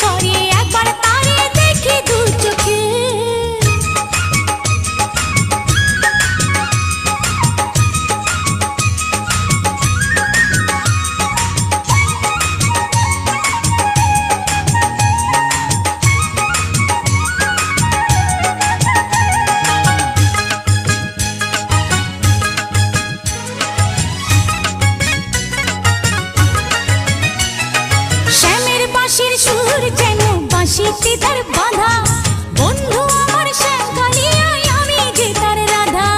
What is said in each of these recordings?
করে একবার তারে দেখি দু চোখে। বাঁশির সুর যেন বাঁশিতে তার বাঁধা, বন্ধু আমার শ্যামকালিয়ায় আমি যে তার রাধা।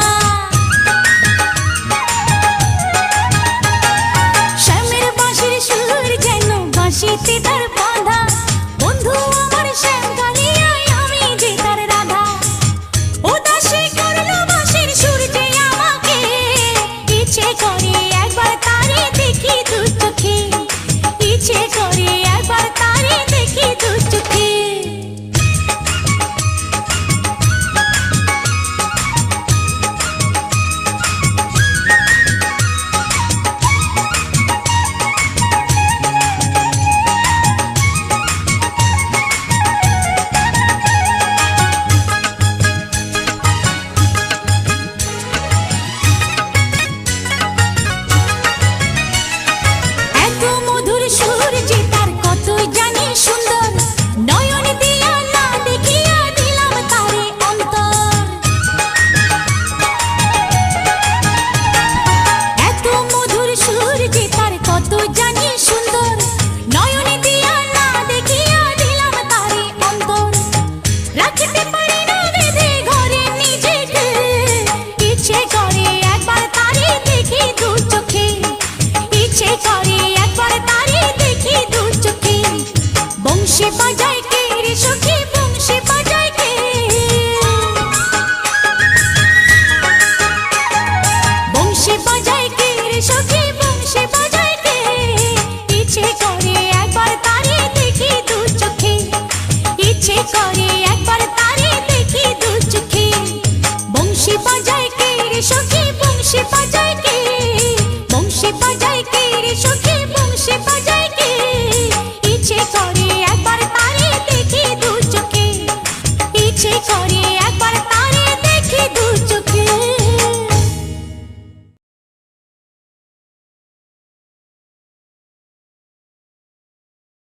শ্যামের বাঁশির সুর যেন বাঁশিতে তার বাঁধা, বন্ধু আমার শ্যামকালিয়ায় আমি যে তার রাধা। উদাসী করলো বাঁশির সুর যে আমাকে, ইচ্ছে করে একবার তারে দেখি দু চোখে, ইচ্ছে করে একবার তারে দেখি দু চোখে। এত মধুর সুর যে তার কতই জানি সুন্দর, নয়ন দিয়া না দেখিয়া দিলাম তারে অন্তর। এত মধুর সুর যে তার কত জানি সুন্দর, নয়ন দিয়া না দেখিয়া দিলাম তারে অন্তর। রাখতে পারি না বেঁধে ঘরে নিজেকে, ইচ্ছে করে একবার তারে দেখি দু চোখে, ইচ্ছে করে একবার তারে দেখি দু চোখে। বংশী বাজায় কে রে সখী, বংশী বাজায় কে, বংশী বাজায় কে রে সখী, বংশী বাজায় কে। ইচ্ছে করে একবার তারে দেখি দু চোখে, ইচ্ছে করে একবার তারে দেখি দু চোখে। বংশী বাজায় কে রে সখী, বংশী বাজায় কে, বংশী বাজায় কে রে সখী, বংশী বাজায় কে। ইচ্ছে করে একবার তারে দেখি দু চোখে, ইচ্ছে করে